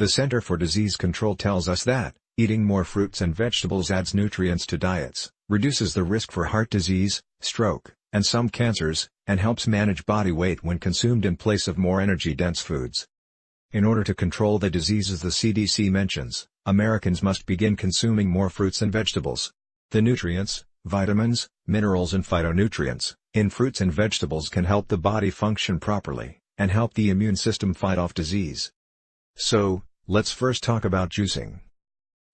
The Center for Disease Control tells us that eating more fruits and vegetables adds nutrients to diets, reduces the risk for heart disease, stroke, and some cancers, and helps manage body weight when consumed in place of more energy-dense foods. In order to control the diseases the CDC mentions, Americans must begin consuming more fruits and vegetables. The nutrients, vitamins, minerals and phytonutrients, in fruits and vegetables can help the body function properly, and help the immune system fight off disease. So, let's first talk about juicing.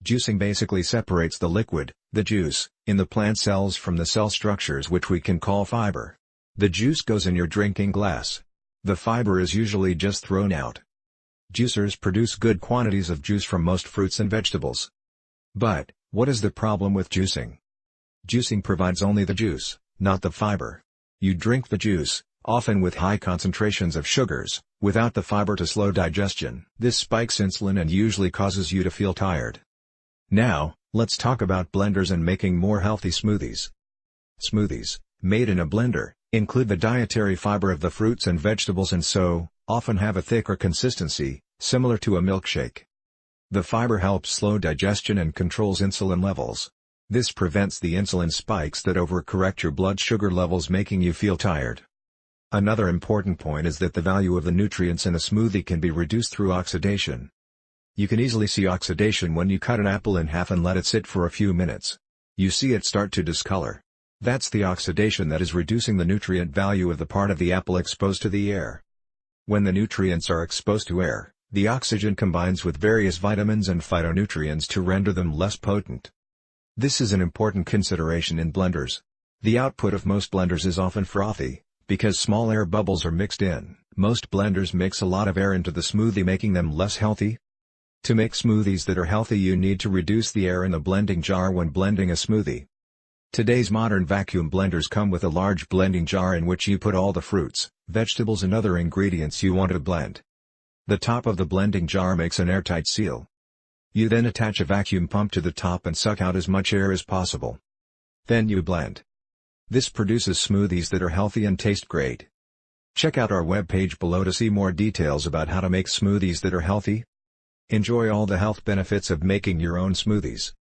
Juicing basically separates the liquid, the juice, in the plant cells from the cell structures which we can call fiber. The juice goes in your drinking glass. The fiber is usually just thrown out. Juicers produce good quantities of juice from most fruits and vegetables. But, what is the problem with juicing? Juicing provides only the juice, not the fiber. You drink the juice, often with high concentrations of sugars, without the fiber to slow digestion. This spikes insulin and usually causes you to feel tired. Now, let's talk about blenders and making more healthy smoothies. Smoothies, made in a blender, include the dietary fiber of the fruits and vegetables and so, often have a thicker consistency, similar to a milkshake. The fiber helps slow digestion and controls insulin levels. This prevents the insulin spikes that overcorrect your blood sugar levels, making you feel tired. Another important point is that the value of the nutrients in a smoothie can be reduced through oxidation. You can easily see oxidation when you cut an apple in half and let it sit for a few minutes. You see it start to discolor. That's the oxidation that is reducing the nutrient value of the part of the apple exposed to the air. When the nutrients are exposed to air, the oxygen combines with various vitamins and phytonutrients to render them less potent. This is an important consideration in blenders. The output of most blenders is often frothy, because small air bubbles are mixed in. Most blenders mix a lot of air into the smoothie, making them less healthy. To make smoothies that are healthy, you need to reduce the air in the blending jar when blending a smoothie. Today's modern vacuum blenders come with a large blending jar in which you put all the fruits, vegetables and other ingredients you want to blend. The top of the blending jar makes an airtight seal. You then attach a vacuum pump to the top and suck out as much air as possible. Then you blend. This produces smoothies that are healthy and taste great. Check out our webpage below to see more details about how to make smoothies that are healthy. Enjoy all the health benefits of making your own smoothies.